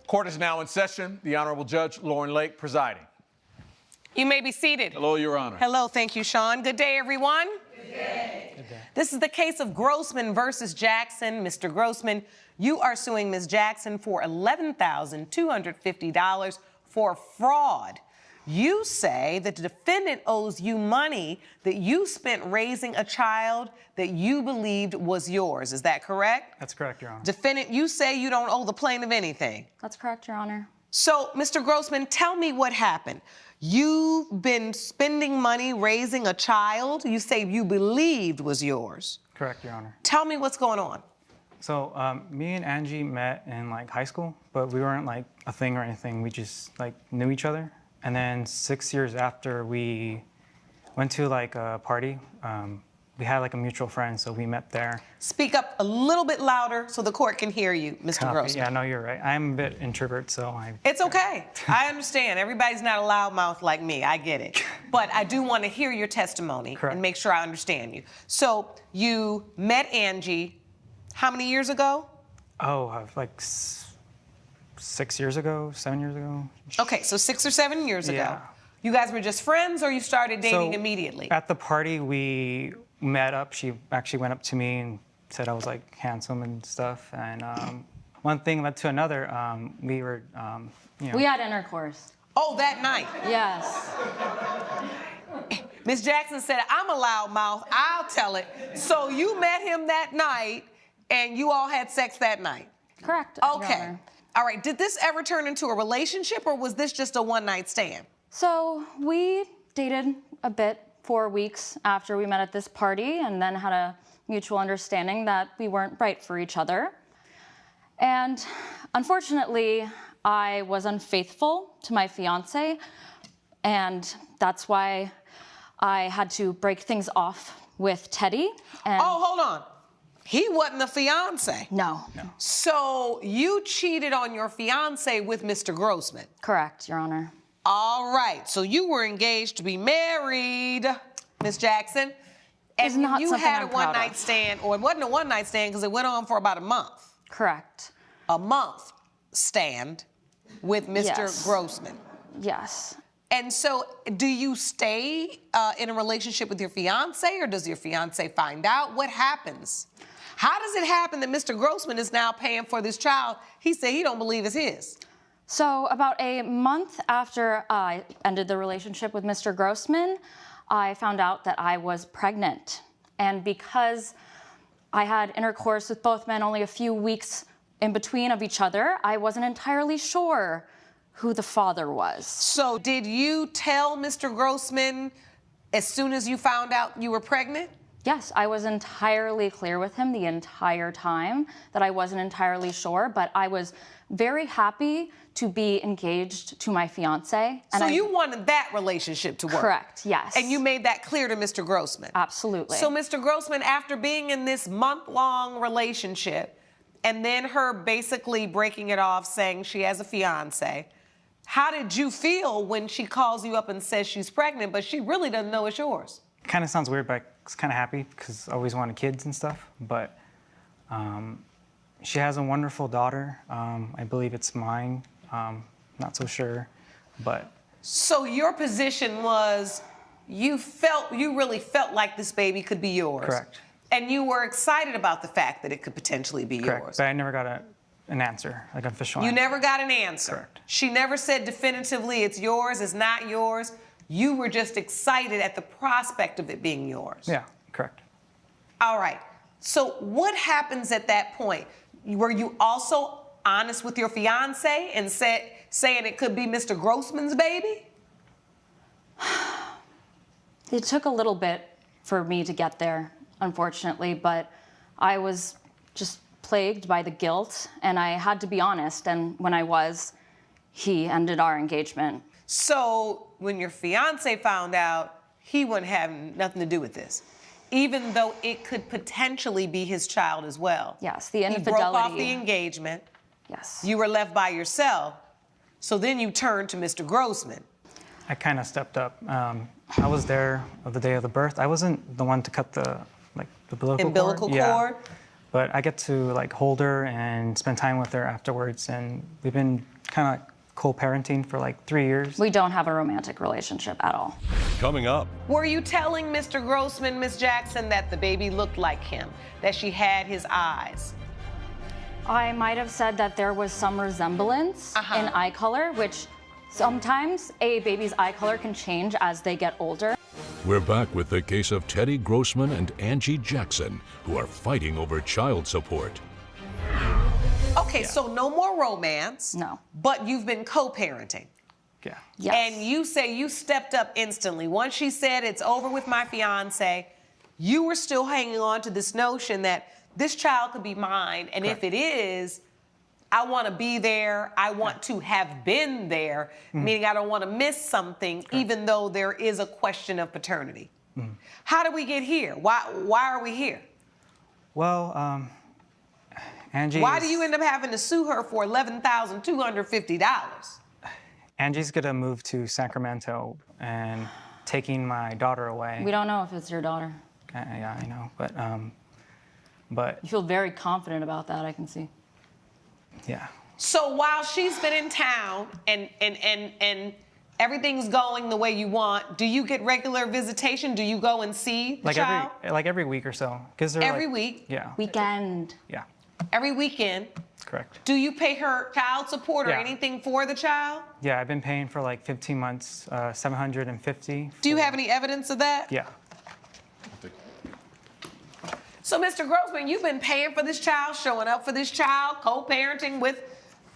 Court is now in session. The Honorable Judge Lauren Lake presiding. You may be seated. Hello, Your Honor. Hello, thank you, Sean. Good day, everyone. Good day. Good day. This is the case of Grossman versus Jackson. Mr. Grossman, you are suing Ms. Jackson for $11,250 for fraud. You say that the defendant owes you money that you spent raising a child that you believed was yours. Is that correct? That's correct, Your Honor. Defendant, you say you don't owe the plaintiff anything. That's correct, Your Honor. So, Mr. Grossman, tell me what happened. You've been spending money raising a child you say you believed was yours. Correct, Your Honor. Tell me what's going on. So me and Angie met in high school, but we weren't a thing or anything. We just knew each other. And then 6 years after we went to a party, we had a mutual friend, so we met there. Speak up a little bit louder so the court can hear you, Mr. Copy. Grossman. Yeah, no, you're right. I'm a bit introvert, so It's okay. I understand. Everybody's not a loudmouth like me. I get it. But I do want to hear your testimony and make sure I understand you. So you met Angie how many years ago? Oh, 6 years ago, 7 years ago. Okay, so 6 or 7 years ago. Yeah. You guys were just friends or you started dating immediately? At the party, we met up. She actually went up to me and said I was handsome and stuff. And one thing led to another. We were, We had intercourse. Oh, that night? Yes. Ms. Jackson said, I'm a loudmouth, I'll tell it. So you met him that night and you all had sex that night? Correct, Your Okay. Honor. All right, did this ever turn into a relationship or was this just a one-night stand? So we dated a bit 4 weeks after we met at this party and then had a mutual understanding that we weren't right for each other. And unfortunately, I was unfaithful to my fiance, and that's why I had to break things off with Teddy. And Oh, hold on. He wasn't a fiance. No. So you cheated on your fiance with Mr. Grossman. Correct, Your Honor. All right, so you were engaged to be married, Ms. Jackson. It's not you something had I'm a proud one-night of. stand, or it wasn't a one-night stand because it went on for about a month. Correct. A month stand with Mr. Yes. Grossman. Yes. And so do you stay in a relationship with your fiance or does your fiance find out? What happens? How does it happen that Mr. Grossman is now paying for this child he said he don't believe is his? So about a month after I ended the relationship with Mr. Grossman, I found out that I was pregnant. And because I had intercourse with both men only a few weeks in between of each other, I wasn't entirely sure who the father was. So did you tell Mr. Grossman as soon as you found out you were pregnant? Yes, I was entirely clear with him the entire time that I wasn't entirely sure, but I was very happy to be engaged to my fiance. So you wanted that relationship to work? Correct, yes. And you made that clear to Mr. Grossman? Absolutely. So Mr. Grossman, after being in this month-long relationship and then her basically breaking it off saying she has a fiance, how did you feel when she calls you up and says she's pregnant, but she really doesn't know it's yours? kind of sounds weird, but I was kind of happy because I always wanted kids and stuff. But she has a wonderful daughter. I believe it's mine. Not so sure, but. So your position was you really felt like this baby could be yours. Correct. And you were excited about the fact that it could potentially be Correct. yours. But I never got an answer, like an official You answer. never got an answer. Correct. She never said definitively it's yours, it's not yours. You were just excited at the prospect of it being yours. Yeah, correct. All right. So what happens at that point? Were you also honest with your fiance and saying it could be Mr. Grossman's baby? It took a little bit for me to get there, unfortunately, but I was just plagued by the guilt, and I had to be honest, and when I was, he ended our engagement. So when your fiance found out, he wouldn't have nothing to do with this, even though it could potentially be his child as well. Yes, the infidelity. He broke off the engagement. Yes. You were left by yourself. So then you turned to Mr. Grossman. I kind of stepped up. I was there on the day of the birth. I wasn't the one to cut the umbilical cord. Yeah. But I get to hold her and spend time with her afterwards, and we've been kind of co-parenting for like 3 years. We don't have a romantic relationship at all. Coming up, Were you telling Mr. Grossman, Miss Jackson, that the baby looked like him, that she had his eyes? I might have said that there was some resemblance in eye color, which sometimes a baby's eye color can change as they get older. we're back with the case of Teddy Grossman and Angie Jackson, who are fighting over child support. Okay, so no more romance. No. But you've been co-parenting. Yeah. Yes. And you say you stepped up instantly. Once she said it's over with my fiance, you were still hanging on to this notion that this child could be mine. And if it is, I want to be there. I want to have been there, meaning I don't want to miss something, even though there is a question of paternity. How did we get here? Why are we here? Well, Angie. Why do you end up having to sue her for $11,250? Angie's gonna move to Sacramento and taking my daughter away. We don't know if it's your daughter. Yeah, I know, but You feel very confident about that, I can see. yeah. So while she's been in town and everything's going the way you want, do you get regular visitation? Do you go and see the Like child? every week or so, because they're Every like- week? Yeah. Weekend. Yeah. Every weekend? Correct. Do you pay her child support or Yeah. anything for the child? Yeah, I've been paying for like 15 months, 750. Do you have any evidence of that? Yeah. So, Mr. Grossman, you've been paying for this child, showing up for this child, co-parenting with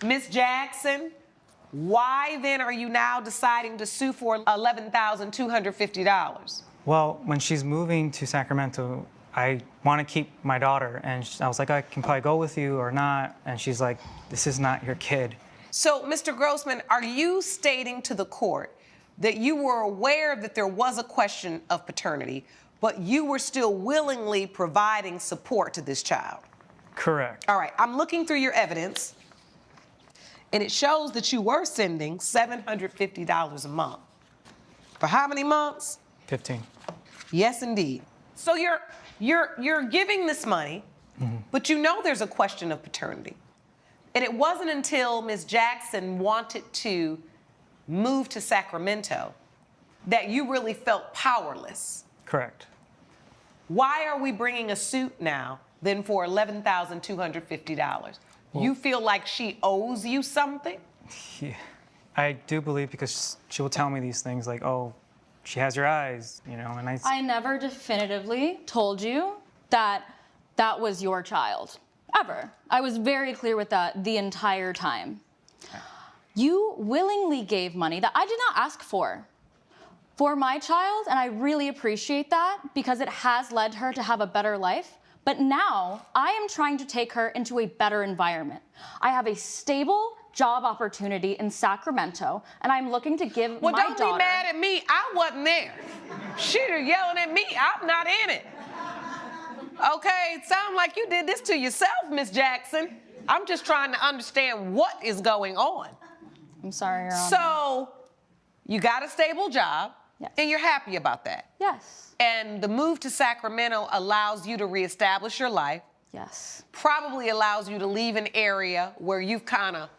Miss Jackson. Why then are you now deciding to sue for $11,250? Well, when she's moving to Sacramento, I want to keep my daughter, and I was like, I can probably go with you or not, and she's like, this is not your kid. So, Mr. Grossman, are you stating to the court that you were aware that there was a question of paternity, but you were still willingly providing support to this child? Correct. All right, I'm looking through your evidence, and it shows that you were sending $750 a month. For how many months? 15. Yes, indeed. So you're giving this money, but you know there's a question of paternity. And it wasn't until Ms. Jackson wanted to move to Sacramento that you really felt powerless. Correct. Why are we bringing a suit now then for $11,250? You feel like she owes you something? Yeah. I do believe, because she will tell me these things like, oh, she has your eyes, you know, and I never definitively told you that that was your child, ever. I was very clear with that the entire time. You willingly gave money that I did not ask for my child, and I really appreciate that because it has led her to have a better life. But now I am trying to take her into a better environment. I have a stable job opportunity in Sacramento, and I'm looking to give my daughter... Well, don't be mad at me. I wasn't there. She's yelling at me. I'm not in it. Okay, it sounds like you did this to yourself, Miss Jackson. I'm just trying to understand what is going on. I'm sorry, Your Honor. So, you got a stable job, Yes. and you're happy about that. Yes. And the move to Sacramento allows you to reestablish your life, Yes. probably allows you to leave an area where you've kind of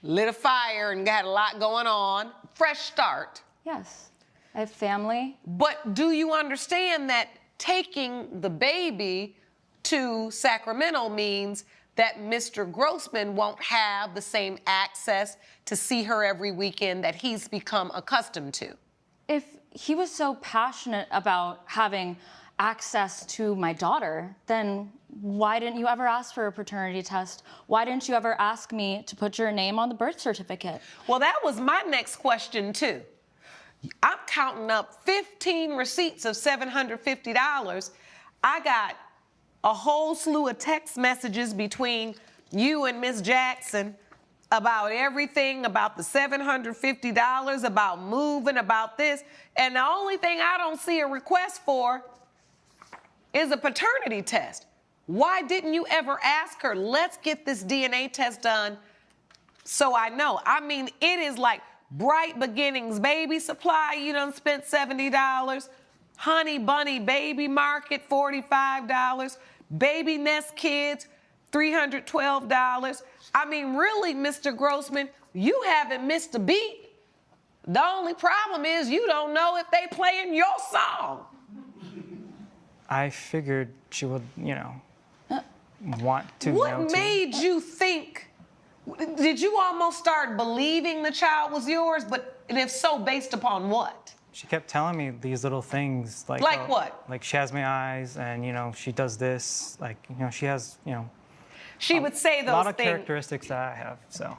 lit a fire and got a lot going on. Fresh start. Yes. I have family. But do you understand that taking the baby to Sacramento means that Mr. Grossman won't have the same access to see her every weekend that he's become accustomed to? If he was so passionate about having access to my daughter, then why didn't you ever ask for a paternity test? Why didn't you ever ask me to put your name on the birth certificate? Well, that was my next question, too. I'm counting up 15 receipts of $750. I got a whole slew of text messages between you and Miss Jackson about everything, about the $750, about moving, about this. And the only thing I don't see a request for is a paternity test. Why didn't you ever ask her, let's get this DNA test done so I know? I mean, it is like Bright Beginnings Baby Supply, you done spent $70. Honey Bunny Baby Market, $45. Baby Nest Kids, $312. I mean, really, Mr. Grossman, you haven't missed a beat. The only problem is you don't know if they playing your song. I figured she would, want to know What too. made you think? Did you almost start believing the child was yours? And if so, based upon what? She kept telling me these little things like What? Like she has my eyes, and she does this. Like she has She would say those a lot of things. characteristics that I have. So.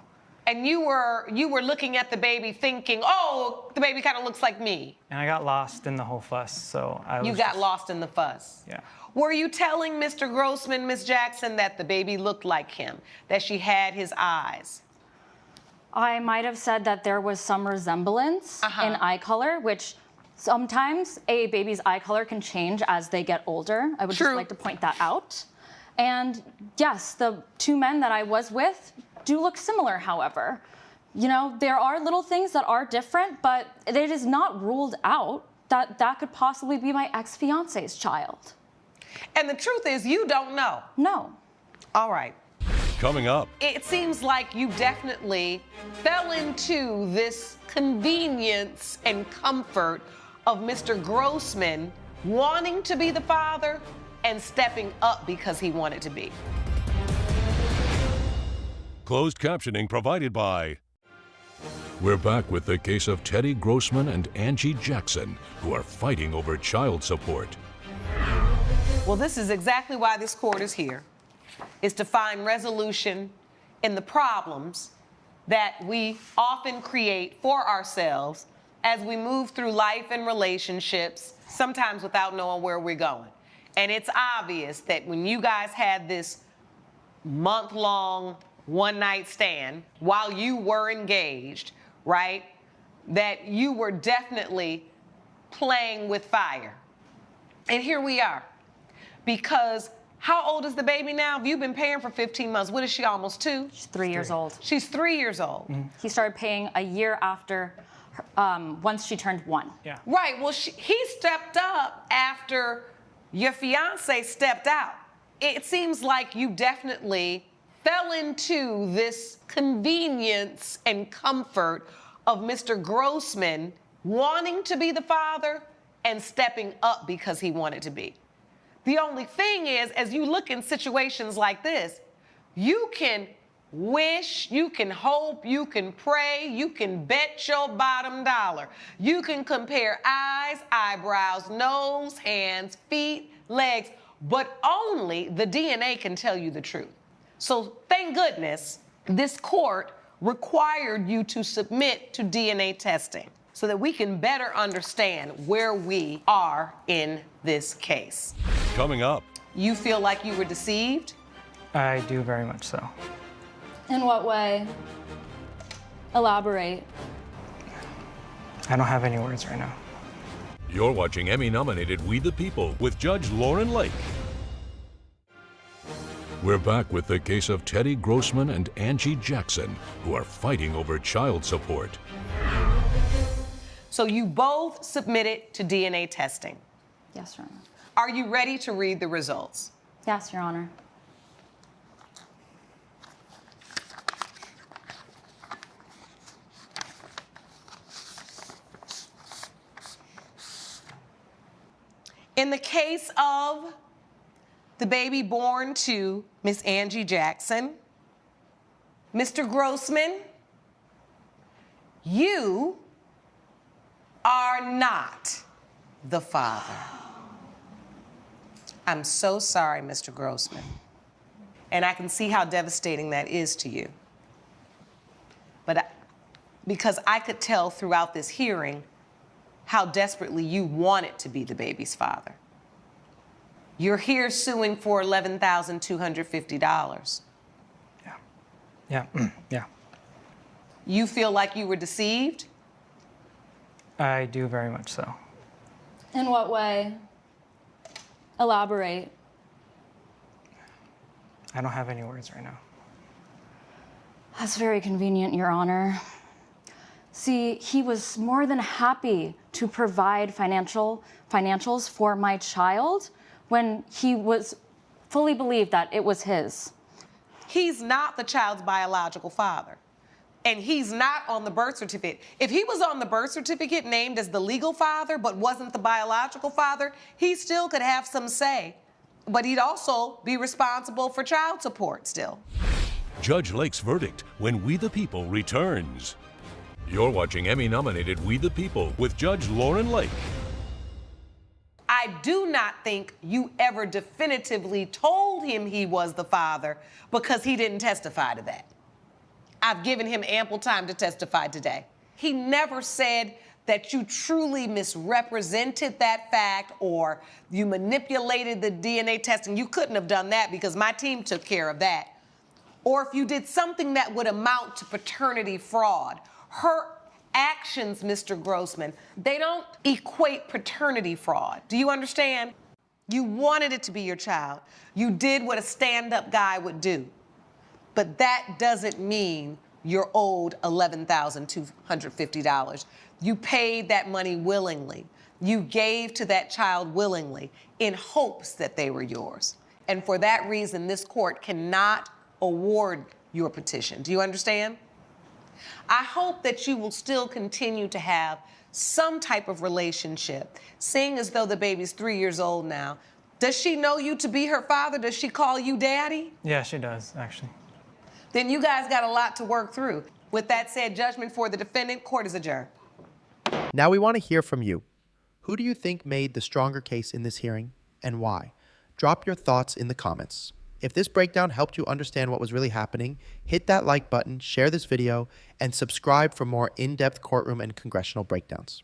And you were looking at the baby thinking, oh, the baby kind of looks like me. And I got lost in the whole fuss, so I was You got lost in the fuss. Yeah. Were you telling Mr. Grossman, Miss Jackson, that the baby looked like him, that she had his eyes? I might have said that there was some resemblance in eye color, which sometimes a baby's eye color can change as they get older. I would True. just like to point that out. And yes, the two men that I was with do look similar, however. There are little things that are different, but it is not ruled out that that could possibly be my ex-fiance's child. And the truth is, you don't know. No. All right. Coming up, It seems like you definitely fell into this convenience and comfort of Mr. Grossman wanting to be the father and stepping up because he wanted to be. closed captioning provided by. We're back with the case of Teddy Grossman and Angie Jackson, who are fighting over child support. Well, this is exactly why this court is here, is to find resolution in the problems that we often create for ourselves as we move through life and relationships, sometimes without knowing where we're going. And it's obvious that when you guys had this month-long one-night stand while you were engaged, right, that you were definitely playing with fire. And here we are. Because how old is the baby now? You've been paying for 15 months. What is she, almost 2? She's 3 years old. She's 3 years old. He started paying a year after, once she turned 1. Yeah. Right, well, he stepped up after your fiance stepped out. It seems like you definitely fell into this convenience and comfort of Mr. Grossman wanting to be the father and stepping up because he wanted to be. The only thing is, as you look in situations like this, you can wish, you can hope, you can pray, you can bet your bottom dollar. You can compare eyes, eyebrows, nose, hands, feet, legs, but only the DNA can tell you the truth. So thank goodness this court required you to submit to DNA testing so that we can better understand where we are in this case. Coming up, You feel like you were deceived? I do very much so. In what way? Elaborate. I don't have any words right now. you're watching Emmy-nominated We the People with Judge Lauren Lake. We're back with the case of Teddy Grossman and Angie Jackson, who are fighting over child support. So you both submitted to DNA testing. Yes, Your Honor. Are you ready to read the results? Yes, Your Honor. In the case of the baby born to Miss Angie Jackson, Mr. Grossman, you are not the father. I'm so sorry, Mr. Grossman. And I can see how devastating that is to you. But because I could tell throughout this hearing how desperately you wanted to be the baby's father. You're here suing for $11,250. Yeah. You feel like you were deceived? I do very much so. In what way? Elaborate. I don't have any words right now. That's very convenient, Your Honor. See, he was more than happy to provide financials for my child when he was fully believed that it was his. he's not the child's biological father. And he's not on the birth certificate. If he was on the birth certificate named as the legal father but wasn't the biological father, he still could have some say. But he'd also be responsible for child support still. Judge Lake's verdict when We the People returns. You're watching Emmy-nominated We the People with Judge Lauren Lake. I do not think you ever definitively told him he was the father because he didn't testify to that. I've given him ample time to testify today. He never said that you truly misrepresented that fact or you manipulated the DNA testing. You couldn't have done that because my team took care of that. Or if you did something that would amount to paternity fraud. Her actions, Mr. Grossman, they don't equate paternity fraud. Do you understand? You wanted it to be your child. You did what a stand-up guy would do. But that doesn't mean you're owed $11,250. You paid that money willingly. You gave to that child willingly in hopes that they were yours. And for that reason, this court cannot award your petition. Do you understand? I hope that you will still continue to have some type of relationship, seeing as though the baby's 3 years old now. Does she know you to be her father? Does she call you daddy? Yeah, she does, actually. Then you guys got a lot to work through. With that said, judgment for the defendant, court is adjourned. Now we want to hear from you. Who do you think made the stronger case in this hearing and why? Drop your thoughts in the comments. If this breakdown helped you understand what was really happening, hit that like button, share this video, and subscribe for more in-depth courtroom and congressional breakdowns.